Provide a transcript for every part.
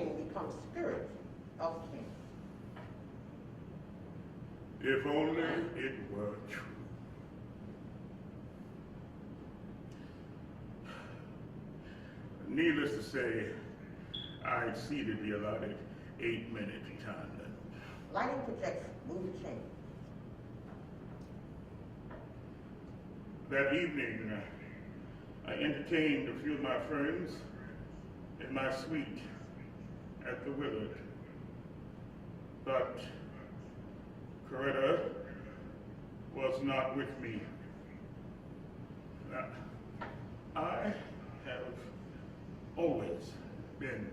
king becomes spirit of king. If only it were true. Needless to say, I exceeded the allotted 8-minute time limit. Lighting projects movie change. That evening, I entertained a few of my friends in my suite at the Willard. But Coretta was not with me. Now, I have always been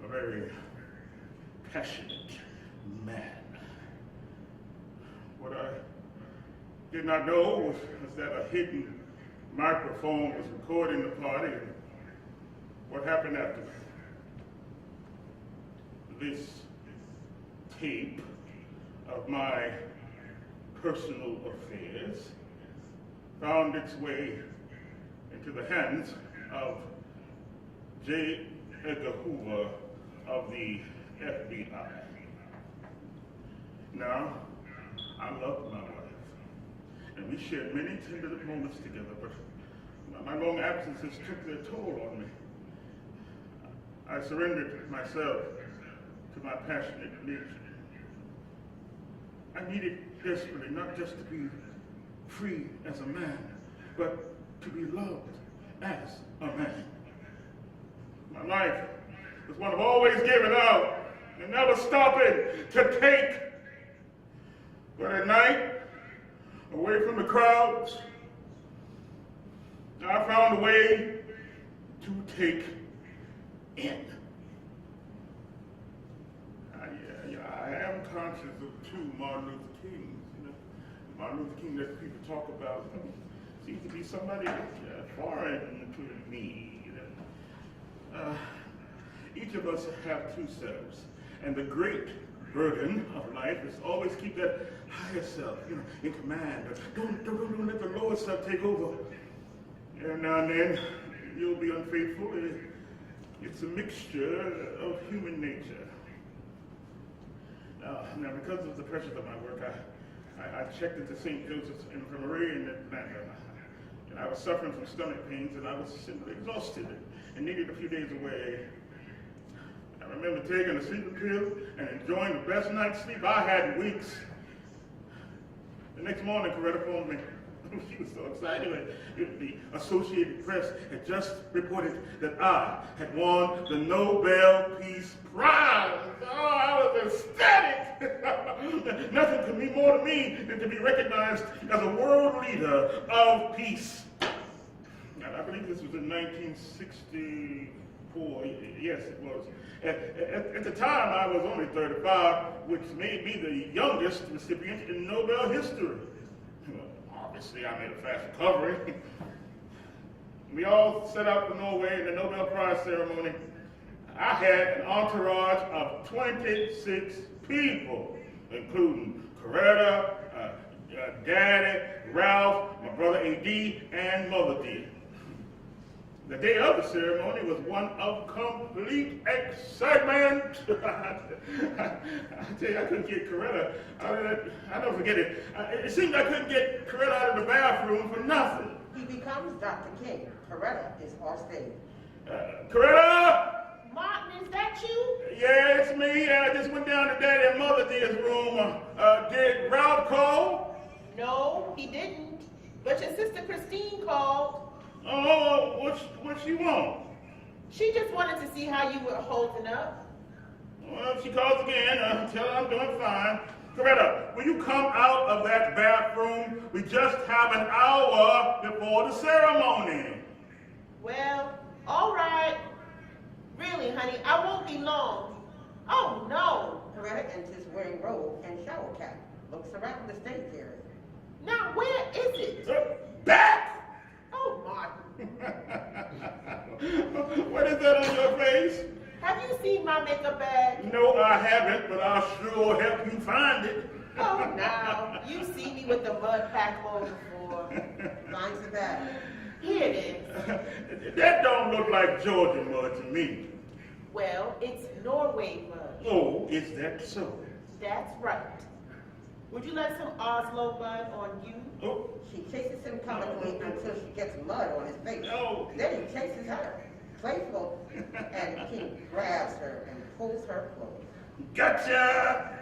a very passionate man. What I did not know was that a hidden microphone was recording the party and what happened after this tape of my personal affairs found its way into the hands of J. Edgar Hoover of the FBI. Now, I loved my wife, and we shared many tender moments together, but my long absences took their toll on me. I surrendered myself to my passionate nature. I needed desperately not just to be free as a man, but to be loved as a man. My life was one of always giving out and never stopping to take. But at night, away from the crowds, I found a way to take in. I am conscious of two Martin Luther Kings. Martin Luther King that people talk about seems to be somebody foreign to me. Each of us have two selves, and the great burden of life is always keep that higher self, in command. Don't let the lower self take over. And now and then you'll be unfaithful. It's a mixture of human nature. Now, because of the pressures of my work, I checked into St. Joseph's Infirmary in Atlanta. And I was suffering from stomach pains, and I was simply exhausted and needed a few days away. I remember taking a sleeping pill and enjoying the best night's sleep I had in weeks. The next morning, Coretta phoned me. She was so excited. The Associated Press had just reported that I had won the Nobel Peace Prize. Oh, I was ecstatic. Nothing could mean more to me than to be recognized as a world leader of peace. And I believe this was in 1964. Yes, it was. At the time, I was only 35, which made me the youngest recipient in Nobel history. Obviously, I made a fast recovery. We all set out for Norway in the Nobel Prize ceremony. I had an entourage of 26 people, including Coretta, Daddy, Ralph, my brother A.D., and Mother D. The day of the ceremony was one of complete excitement. I tell you, I couldn't get Coretta. I'll never forget it. It seemed I couldn't get Coretta out of the bathroom for nothing. He becomes Dr. King. Coretta is on stage. Coretta! Martin, is that you? Yeah, it's me. I just went down to Daddy and Mother D's room. Did Ralph call? No, he didn't. But your sister Christine called. Oh, what she want? She just wanted to see how you were holding up. Well, if she calls again, tell her I'm doing fine. Coretta, will you come out of that bathroom? We just have an hour before the ceremony. Well, all right. Really, honey, I won't be long. Oh, no. Coretta enters wearing robe and shower cap. Looks around the stage area. Now, where is it? Back! Oh, Martin. What is that on your face? Have you seen my makeup bag? No, I haven't, but I'll sure help you find it. Oh, now. You've seen me with the mud pack on before. Finds the bag. Here it is. That don't look like Georgia mud to me. Well, it's Norway bud. Oh, is that so? That's right. Would you like some Oslo bud on you? Oh, She chases him comically until she gets mud on his face. no. Then he chases her, playful, and King grabs her and pulls her clothes. Gotcha!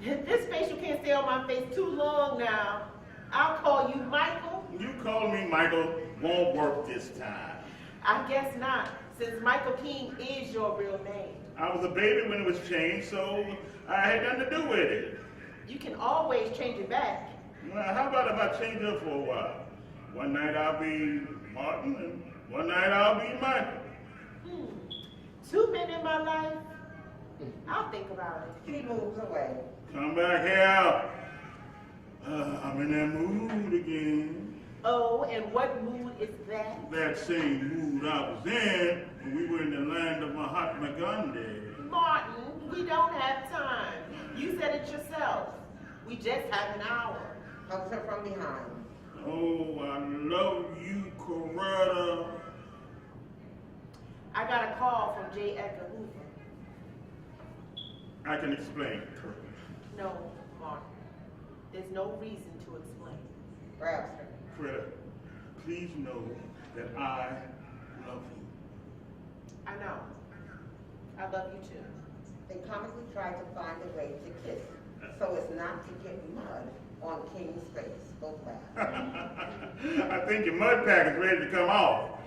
This facial can't stay on my face too long now. I'll call you Michael. You call me Michael won't work this time. I guess not, since Michael King is your real name. I was a baby when it was changed, so I had nothing to do with it. You can always change it back. Well, how about if I change up for a while? One night I'll be Martin, and one night I'll be Michael. 2 men in my life? I'll think about it. She moves away. Come back here. I'm in that mood again. Oh, and what mood is that? That same mood I was in when we were in the land of Mahatma Gandhi. Martin, we don't have time. You said it yourself. We just have an hour. Hugs her from behind. Oh, I love you, Coretta. I got a call from J. Edgar Hoover. I can explain. No, Martin. There's no reason to explain. Grabs her. Coretta, please know that I love you. I know. I love you too. They comically try to find a way to kiss so as not to get mud on King's face. Both laugh. I think your mud pack is ready to come off.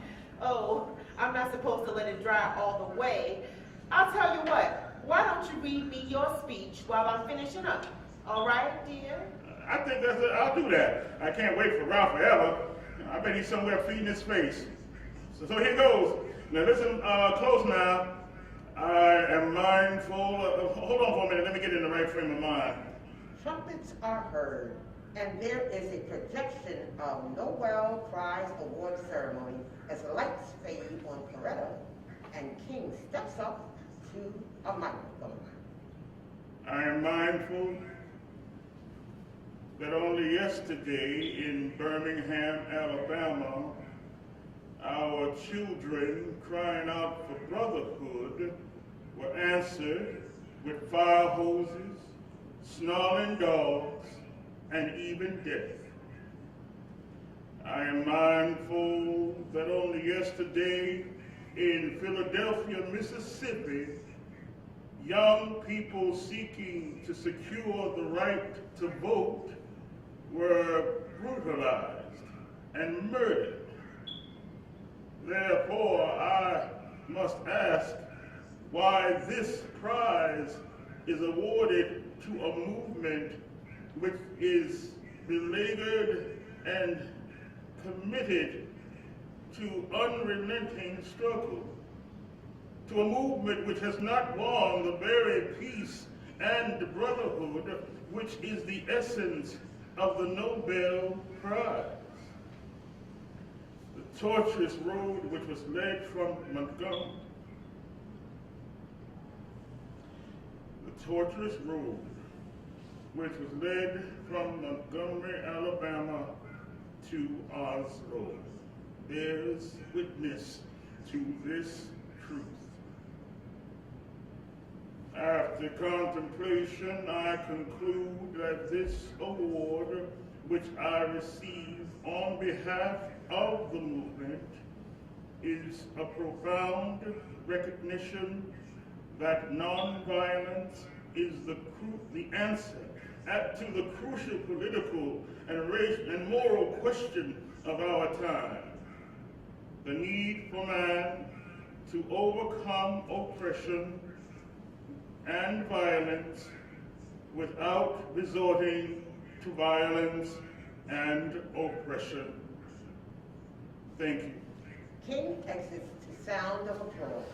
Oh, I'm not supposed to let it dry all the way. I'll tell you what. Why don't you read me your speech while I'm finishing up? All right, dear? I think that's it. I'll do that. I can't wait for Ralph forever. I bet he's somewhere feeding his face. So here goes. Now listen close now. I am mindful of, hold on for a minute, let me get in the right frame of mind. Trumpets are heard, and there is a projection of Nobel Prize Award ceremony as lights fade on Coretta, and King steps up to a microphone. I am mindful that only yesterday in Birmingham, Alabama, our children crying out for brotherhood were answered with fire hoses, snarling dogs, and even death. I am mindful that only yesterday in Philadelphia, Mississippi, young people seeking to secure the right to vote were brutalized and murdered. Therefore, I must ask why this prize is awarded to a movement which is beleaguered and committed to unrelenting struggle, to a movement which has not won the very peace and brotherhood which is the essence of the Nobel Prize. The tortuous road which was led from Montgomery, Alabama to Oslo bears witness to this truth. After contemplation, I conclude that this award, which I receive on behalf of the movement, is a profound recognition that nonviolence is the answer to the crucial political and moral question of our time. The need for man to overcome oppression and violence without resorting to violence and oppression. Thank you. King exits to sound of applause.